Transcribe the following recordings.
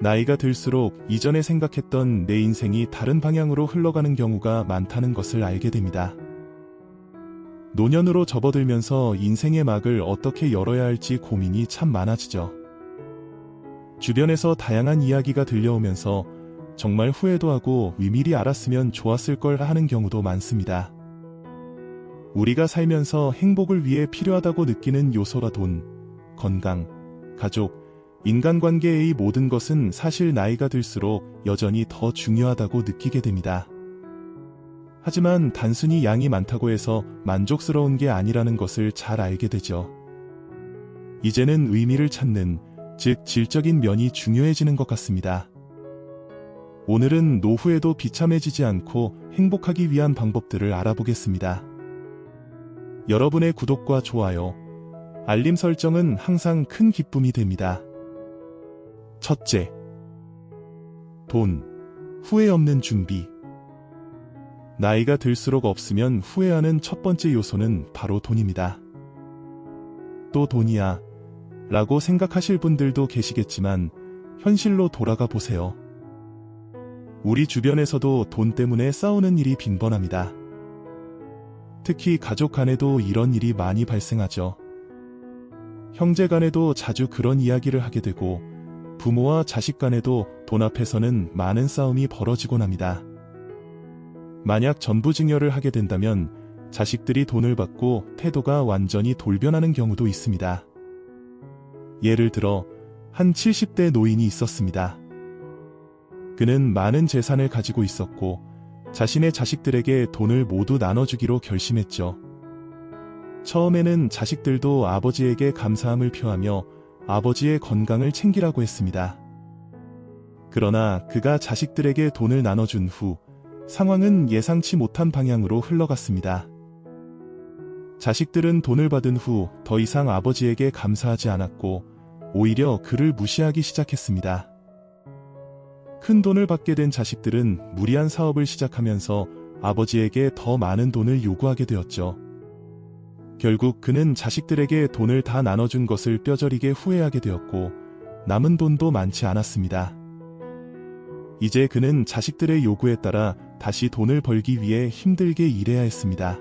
나이가 들수록 이전에 생각했던 내 인생이 다른 방향으로 흘러가는 경우가 많다는 것을 알게 됩니다. 노년으로 접어들면서 인생의 막을 어떻게 열어야 할지 고민이 참 많아지죠. 주변에서 다양한 이야기가 들려오면서 정말 후회도 하고 미리 알았으면 좋았을 걸 하는 경우도 많습니다. 우리가 살면서 행복을 위해 필요하다고 느끼는 요소라 돈, 건강, 가족, 인간관계의 모든 것은 사실 나이가 들수록 여전히 더 중요하다고 느끼게 됩니다. 하지만 단순히 양이 많다고 해서 만족스러운 게 아니라는 것을 잘 알게 되죠. 이제는 의미를 찾는, 즉 질적인 면이 중요해지는 것 같습니다. 오늘은 노후에도 비참해지지 않고 행복하기 위한 방법들을 알아보겠습니다. 여러분의 구독과 좋아요, 알림 설정은 항상 큰 기쁨이 됩니다. 첫째, 돈, 후회 없는 준비. 나이가 들수록 없으면 후회하는 첫 번째 요소는 바로 돈입니다. 또 돈이야 라고 생각하실 분들도 계시겠지만 현실로 돌아가 보세요. 우리 주변에서도 돈 때문에 싸우는 일이 빈번합니다. 특히 가족 간에도 이런 일이 많이 발생하죠. 형제 간에도 자주 그런 이야기를 하게 되고 부모와 자식 간에도 돈 앞에서는 많은 싸움이 벌어지곤 합니다. 만약 전부증여를 하게 된다면 자식들이 돈을 받고 태도가 완전히 돌변하는 경우도 있습니다. 예를 들어 한 70대 노인이 있었습니다. 그는 많은 재산을 가지고 있었고 자신의 자식들에게 돈을 모두 나눠주기로 결심했죠. 처음에는 자식들도 아버지에게 감사함을 표하며 아버지의 건강을 챙기라고 했습니다. 그러나 그가 자식들에게 돈을 나눠준 후 상황은 예상치 못한 방향으로 흘러갔습니다. 자식들은 돈을 받은 후 더 이상 아버지에게 감사하지 않았고 오히려 그를 무시하기 시작했습니다. 큰 돈을 받게 된 자식들은 무리한 사업을 시작하면서 아버지에게 더 많은 돈을 요구하게 되었죠. 결국 그는 자식들에게 돈을 다 나눠준 것을 뼈저리게 후회하게 되었고 남은 돈도 많지 않았습니다. 이제 그는 자식들의 요구에 따라 다시 돈을 벌기 위해 힘들게 일해야 했습니다.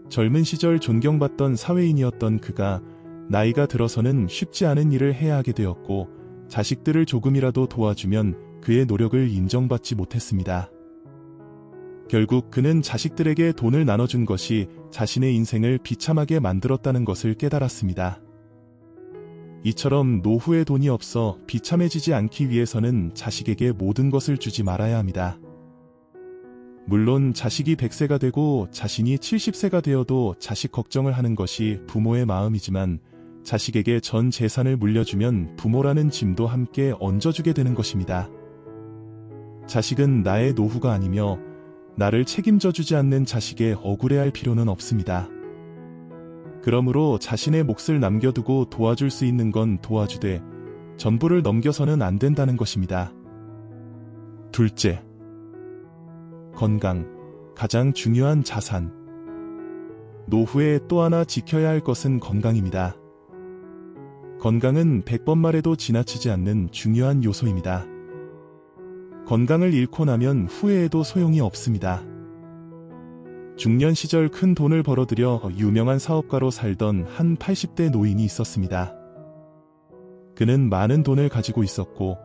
젊은 시절 존경받던 사회인이었던 그가 나이가 들어서는 쉽지 않은 일을 해야 하게 되었고 자식들을 조금이라도 도와주면 그의 노력을 인정받지 못했습니다. 결국 그는 자식들에게 돈을 나눠준 것이 자신의 인생을 비참하게 만들었다는 것을 깨달았습니다. 이처럼 노후에 돈이 없어 비참해지지 않기 위해서는 자식에게 모든 것을 주지 말아야 합니다. 물론 자식이 100세가 되고 자신이 70세가 되어도 자식 걱정을 하는 것이 부모의 마음이지만 자식에게 전 재산을 물려주면 부모라는 짐도 함께 얹어주게 되는 것입니다. 자식은 나의 노후가 아니며 나를 책임져주지 않는 자식에 억울해할 필요는 없습니다. 그러므로 자신의 몫을 남겨두고 도와줄 수 있는 건 도와주되 전부를 넘겨서는 안 된다는 것입니다. 둘째, 건강, 가장 중요한 자산. 노후에 또 하나 지켜야 할 것은 건강입니다. 건강은 100번 말해도 지나치지 않는 중요한 요소입니다. 건강을 잃고 나면 후회해도 소용이 없습니다. 중년 시절 큰 돈을 벌어들여 유명한 사업가로 살던 한 80대 노인이 있었습니다. 그는 많은 돈을 가지고 있었고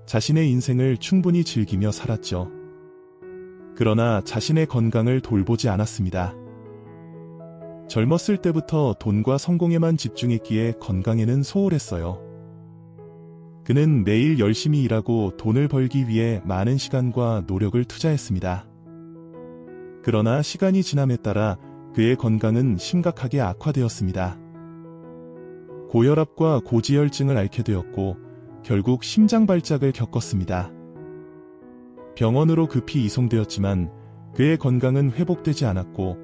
자신의 인생을 충분히 즐기며 살았죠. 그러나 자신의 건강을 돌보지 않았습니다. 젊었을 때부터 돈과 성공에만 집중했기에 건강에는 소홀했어요. 그는 매일 열심히 일하고 돈을 벌기 위해 많은 시간과 노력을 투자했습니다. 그러나 시간이 지남에 따라 그의 건강은 심각하게 악화되었습니다. 고혈압과 고지혈증을 앓게 되었고 결국 심장 발작을 겪었습니다. 병원으로 급히 이송되었지만 그의 건강은 회복되지 않았고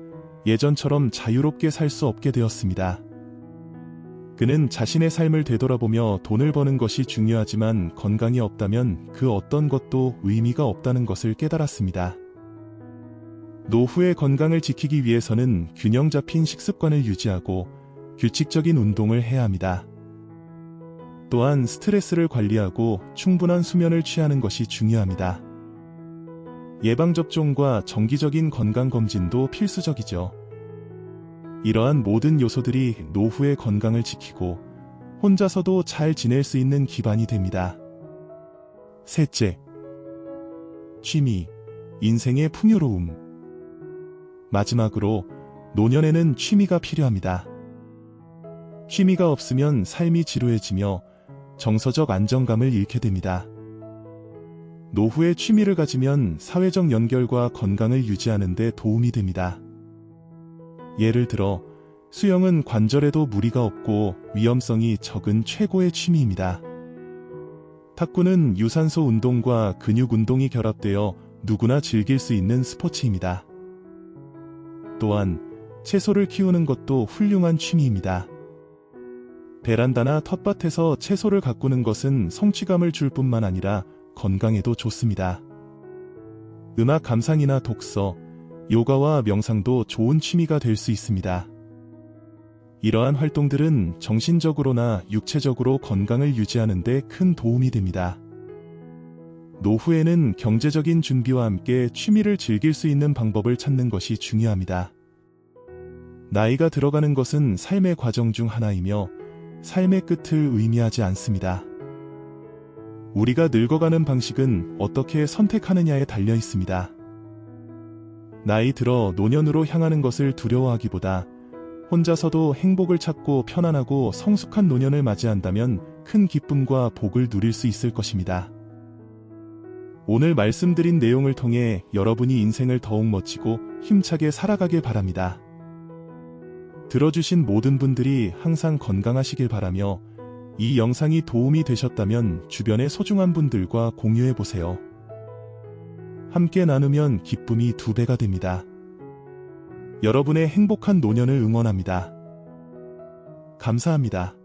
예전처럼 자유롭게 살 수 없게 되었습니다. 그는 자신의 삶을 되돌아보며 돈을 버는 것이 중요하지만 건강이 없다면 그 어떤 것도 의미가 없다는 것을 깨달았습니다. 노후의 건강을 지키기 위해서는 균형 잡힌 식습관을 유지하고 규칙적인 운동을 해야 합니다. 또한 스트레스를 관리하고 충분한 수면을 취하는 것이 중요합니다. 예방접종과 정기적인 건강검진도 필수적이죠. 이러한 모든 요소들이 노후의 건강을 지키고 혼자서도 잘 지낼 수 있는 기반이 됩니다. 셋째, 취미, 인생의 풍요로움. 마지막으로 노년에는 취미가 필요합니다. 취미가 없으면 삶이 지루해지며 정서적 안정감을 잃게 됩니다. 노후에 취미를 가지면 사회적 연결과 건강을 유지하는 데 도움이 됩니다. 예를 들어 수영은 관절에도 무리가 없고 위험성이 적은 최고의 취미입니다. 탁구는 유산소 운동과 근육 운동이 결합되어 누구나 즐길 수 있는 스포츠입니다. 또한 채소를 키우는 것도 훌륭한 취미입니다. 베란다나 텃밭에서 채소를 가꾸는 것은 성취감을 줄 뿐만 아니라 건강에도 좋습니다. 음악 감상이나 독서, 요가와 명상도 좋은 취미가 될 수 있습니다. 이러한 활동들은 정신적으로나 육체적으로 건강을 유지하는 데 큰 도움이 됩니다. 노후에는 경제적인 준비와 함께 취미를 즐길 수 있는 방법을 찾는 것이 중요합니다. 나이가 들어가는 것은 삶의 과정 중 하나이며 삶의 끝을 의미하지 않습니다. 우리가 늙어가는 방식은 어떻게 선택하느냐에 달려 있습니다. 나이 들어 노년으로 향하는 것을 두려워하기보다 혼자서도 행복을 찾고 편안하고 성숙한 노년을 맞이한다면 큰 기쁨과 복을 누릴 수 있을 것입니다. 오늘 말씀드린 내용을 통해 여러분이 인생을 더욱 멋지고 힘차게 살아가길 바랍니다. 들어주신 모든 분들이 항상 건강하시길 바라며 이 영상이 도움이 되셨다면 주변의 소중한 분들과 공유해보세요. 함께 나누면 기쁨이 2배가 됩니다. 여러분의 행복한 노년을 응원합니다. 감사합니다.